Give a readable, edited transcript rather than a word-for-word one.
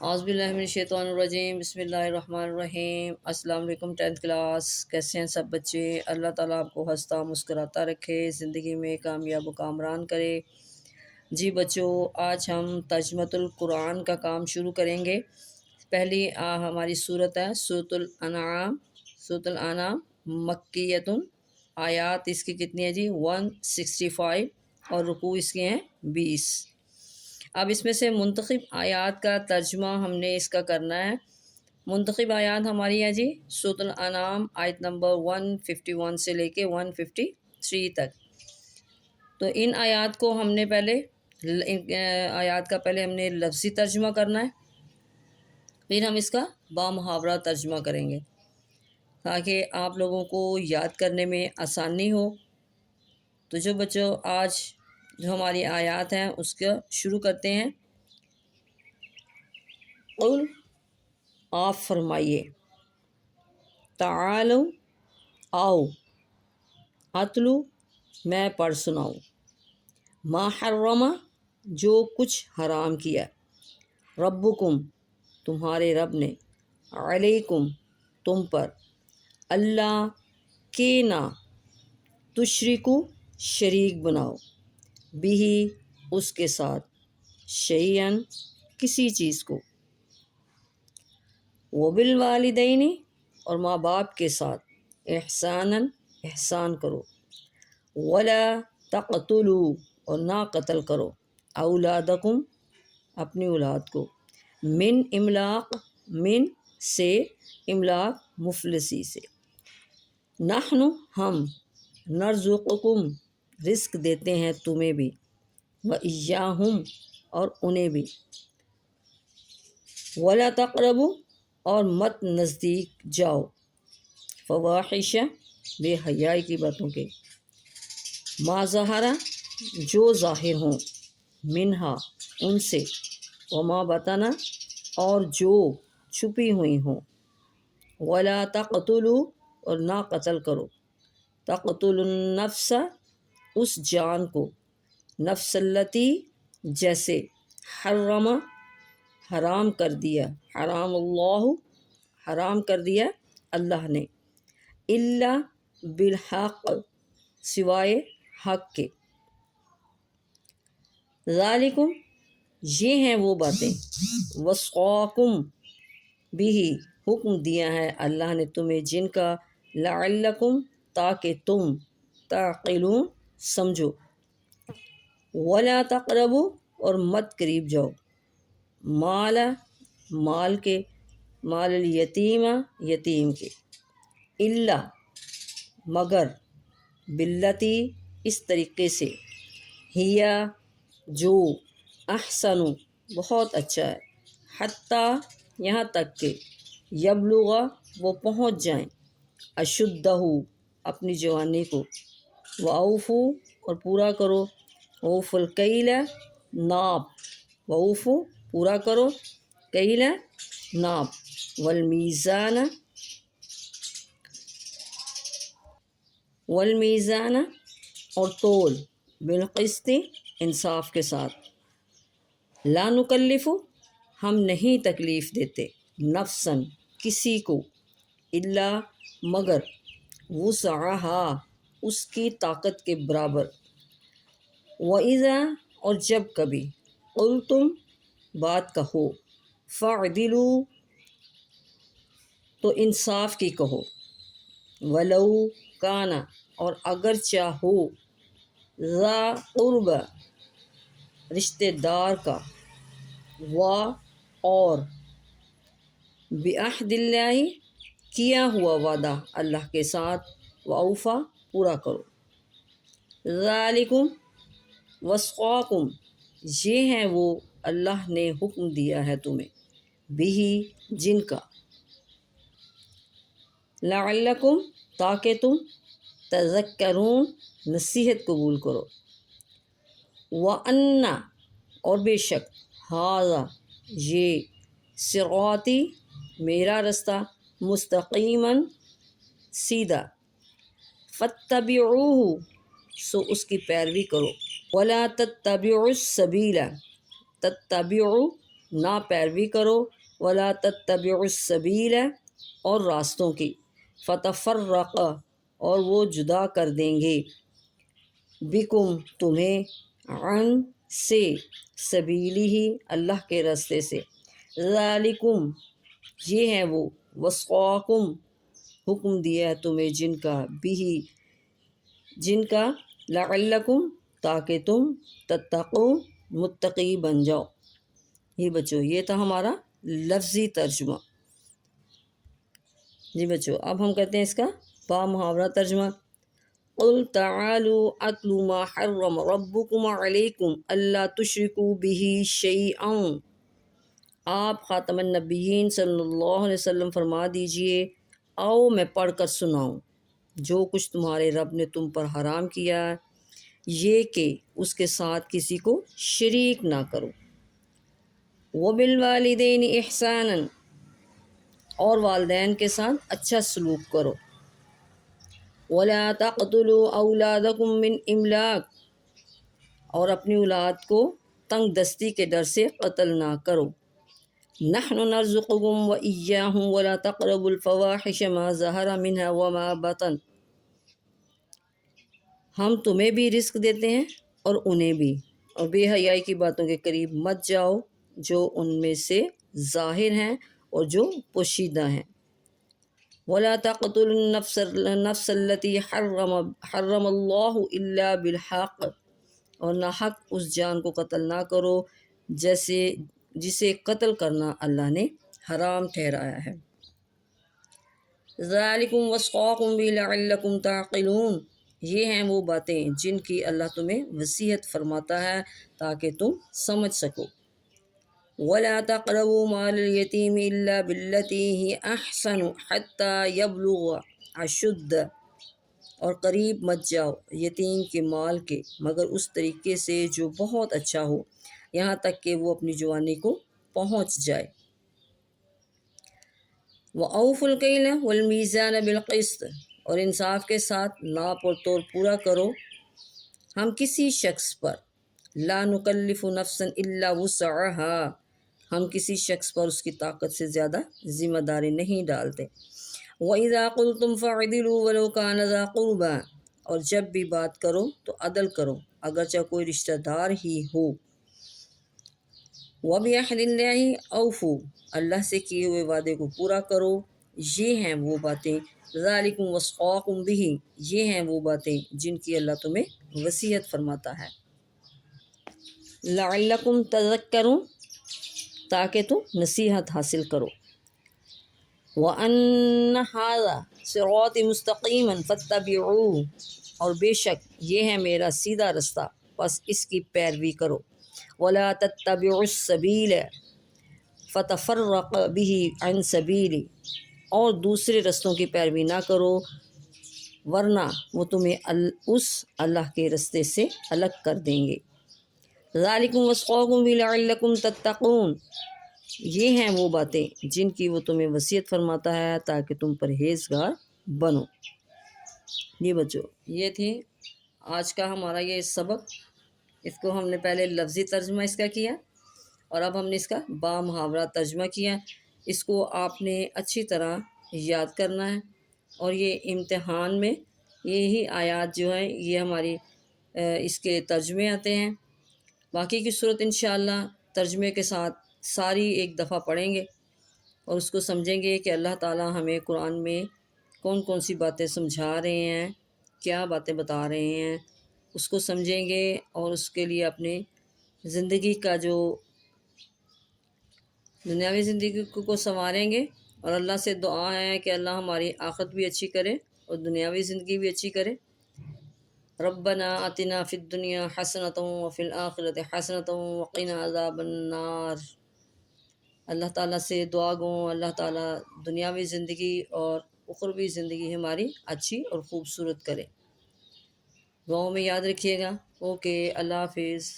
اعوذ باللہ من الشیطان الرجیم، بسم اللہ الرحمن الرحیم۔ السلام علیکم 10th کلاس، کیسے ہیں سب بچے؟ اللہ تعالیٰ آپ کو ہنستا مسکراتا رکھے، زندگی میں کامیاب و کامران کرے۔ جی بچوں، آج ہم ترجمۃ القرآن کا کام شروع کریں گے۔ پہلی ہماری صورت ہے سورۃ الانعام۔ سورۃ الانعام مکیۃ، آیات اس کی کتنی ہے جی؟ 165، اور رکوع اس کے ہیں 20۔ اب اس میں سے منتخب آیات کا ترجمہ ہم نے اس کا کرنا ہے۔ منتخب آیات ہماری ہے جی سورۃ الانعام آیت نمبر 151 سے لے کے 153 تک۔ تو ان آیات کو ہم نے آیات کا پہلے ہم نے لفظی ترجمہ کرنا ہے، پھر ہم اس کا بامحاورہ ترجمہ کریں گے تاکہ آپ لوگوں کو یاد کرنے میں آسانی ہو۔ تو جو بچوں آج جو ہماری آیات ہیں اس کا شروع کرتے ہیں۔ قل، آپ فرمائیے، تعالو، آؤ، اتلو، میں پڑھ سناؤں، ما حرم، جو کچھ حرام کیا، ربکم، تمہارے رب نے، علیکم، تم پر، اللہ کے نہ، تشرکو، شریک بناؤ، بھی، اس کے ساتھ، شیئن، کسی چیز کو، وبالوالدین، اور ماں باپ کے ساتھ، احساناً، احسان کرو، ولا تقتلوا، اور نہ قتل کرو، اولادکم، اپنی اولاد کو، من املاق، من سے، املاق مفلسی سے، نحن، ہم، نرزقکم، رزق دیتے ہیں تمہیں بھی، وإیاہم، اور انہیں بھی، ولا تقربوا، اور مت نزدیک جاؤ، فواحش، بے حیائی کی باتوں کے، ما ظہر، جو ظاہر ہوں، منہا، ان سے، وما بطن، اور جو چھپی ہوئی ہوں، ولا تقتلوا، اور نہ قتل کرو، تقتل النفس، اس جان کو، نفس التی، جیسے، حرم، حرام کر دیا، حرام اللہ، حرام کر دیا اللہ نے، الا بالحق، سوائے حق کے، ذالکم، یہ ہیں وہ باتیں، وصاکم بھی، حکم دیا ہے اللہ نے تمہیں جن کا، لعلکم، تاکہ تم، تعقلون، سمجھو، ولا تقربوا، اور مت قریب جاؤ، مال کے، مال الیتیم، یتیم کے، الا، مگر، باللتی، اس طریقے سے، ہیا، جو، احسن، بہت اچھا ہے، حتیٰ، یہاں تک کہ، یبلغ، وہ پہنچ جائیں، اشدہ، اپنی جوانی کو، واوفو، اور پورا کرو، اوف الکیل، ناپ، واوفو، پورا کرو، کیل، ناپ، والمیزان، والمیزان، اور تول، بالقسط، انصاف کے ساتھ، لا نکلف، ہم نہیں تکلیف دیتے، نفساً، کسی کو، الا، مگر، وسعہا، اس کی طاقت کے برابر، وَإِذَا، اور جب کبھی، قلتم، بات کہو، فَاعْدِلُوا، تو انصاف کی کہو، وَلَوْ کَانَ، اور اگرچہ ہو، ذا قربى، رشتہ دار کا، اور، بعہد اللہ، کیا ہوا وعدہ اللہ کے ساتھ، وأوفا، پورا کرو، ذالکم، وصاکم، یہ ہیں وہ اللہ نے حکم دیا ہے تمہیں، بھی، جن کا، لعلکم، تاکہ تم، تذکرون، نصیحت قبول کرو، وَأَنَّ، اور بے شک، ھذا، یہ، صراطی، میرا رستہ، مستقیماً، سیدھا، فاتبعوہ، سو اس کی پیروی کرو، ولا تتبعوا السبیل، تتبعوا، نہ پیروی کرو، ولا تتبعوا السبیل اور راستوں کی، فتفرق اور وہ جدا کر دیں گے، بکم تمہیں، عن سے، سبیلی ہی اللہ کے راستے سے، ذالکم یہ ہے وہ، وصاکم حکم دیا ہے تمہیں جن کا، بھی جن کا، لعلکم تاکہ تم، تتقون متقی بن جاؤ۔ یہ بچوں یہ تھا ہمارا لفظی ترجمہ۔ جی بچوں اب ہم کرتے ہیں اس کا با محاورہ ترجمہ۔ قل تعالوا اتل ما حرم ربکم علیکم الا تشرکوا به شیئا۔ آپ خاتم النبیین صلی اللہ علیہ وسلم فرما دیجئے، آؤ میں پڑھ کر سناؤں جو کچھ تمہارے رب نے تم پر حرام کیا، یہ کہ اس کے ساتھ کسی کو شریک نہ کرو، وبالوالدین احسانا اور والدین کے ساتھ اچھا سلوک کرو، ولا تقتلوا اولادکم من املاق اور اپنی اولاد کو تنگ دستی کے ڈر سے قتل نہ کرو، نحن نرزقکم وإیاہم ولا تقربوا الفواحش ما ظہر منها وما بطن، ہم تمہیں بھی رزق دیتے ہیں اور انہیں بھی، اور بے حیائی کی باتوں کے قریب مت جاؤ جو ان میں سے ظاہر ہیں اور جو پوشیدہ ہیں، ولا تقتلوا النفس التي حرم اللہ الا بالحق اور ناحق اس جان کو قتل نہ کرو جسے قتل کرنا اللہ نے حرام ٹھہرایا ہے، ذالکم وصاکم بہ لعلکم تعقلون یہ ہیں وہ باتیں جن کی اللہ تمہیں وصیت فرماتا ہے تاکہ تم سمجھ سکو، ولا تقربوا مال الیتیم الا بالتی ہی احسن حتی یبلغ اشدہ اور قریب مت جاؤ یتیم کے مال کے مگر اس طریقے سے جو بہت اچھا ہو، یہاں تک کہ وہ اپنی جوانی کو پہنچ جائے، وَأَوْفُوا الْكَيْلَ وَالْمِيزَانَ بِالْقِسْطِ اور انصاف کے ساتھ ناپ اور تول پورا کرو، ہم کسی شخص پر، لا نکلف نفسا الا وسعها ہم کسی شخص پر اس کی طاقت سے زیادہ ذمہ داری نہیں ڈالتے، وَإِذَا قُلْتُمْ فَاعْدِلُوا وَلَوْ كَانَ ذَا قُرْبَىٰ اور جب بھی بات کرو تو عدل کرو اگرچہ کوئی رشتہ دار ہی ہو، وَبِعَهْدِ اللَّهِ أَوْفُوا اللہ سے کیے ہوئے وعدے کو پورا کرو، یہ ہیں وہ باتیں، ذالکم وصاکم بہ یہ ہیں وہ باتیں جن کی اللہ تمہیں وصیت فرماتا ہے، لعلکم تذکرون تاکہ تم نصیحت حاصل کرو، وَأَنَّ هَٰذَا صِرَاطِي مُسْتَقِیمًا فَاتَّبِعُوهُ اور بے شک یہ ہے میرا سیدھا رستہ بس اس کی پیروی کرو، وَلَا تَتَّبِعُوا السَّبِیلَ فَتَفَرَّقَ بِهِ عَنْ سَبِیلِهِ اور دوسرے رستوں کی پیروی نہ کرو ورنہ وہ تمہیں اس اللہ کے رستے سے الگ کر دیں گے، ذالکم وصاکم بہ لعلکم تتقون یہ ہیں وہ باتیں جن کی وہ تمہیں وصیت فرماتا ہے تاکہ تم پرہیزگار بنو۔ یہ بچوں یہ تھی آج کا ہمارا یہ سبق، اس کو ہم نے پہلے لفظی ترجمہ اس کا کیا اور اب ہم نے اس کا با محاورہ ترجمہ کیا، اس کو آپ نے اچھی طرح یاد کرنا ہے، اور یہ امتحان میں یہی آیات جو ہیں یہ ہماری اس کے ترجمے آتے ہیں، باقی کی صورت انشاءاللہ ترجمے کے ساتھ ساری ایک دفعہ پڑھیں گے اور اس کو سمجھیں گے کہ اللہ تعالیٰ ہمیں قرآن میں کون کون سی باتیں سمجھا رہے ہیں، کیا باتیں بتا رہے ہیں، اس کو سمجھیں گے اور اس کے لیے اپنی زندگی کا جو دنیاوی زندگی کو سنواریں گے، اور اللہ سے دعا ہے کہ اللہ ہماری آخرت بھی اچھی کرے اور دنیاوی زندگی بھی اچھی کرے، ربنا آتنا فی الدنیا حسنۃ وفی الآخرۃ حسنۃ وقنا عذاب النار۔ اللہ تعالیٰ سے دعا گو اللہ تعالیٰ دنیاوی زندگی اور اخروی زندگی ہماری اچھی اور خوبصورت کرے، دعاؤں میں یاد رکھیے گا۔ اوکے، اللہ حافظ۔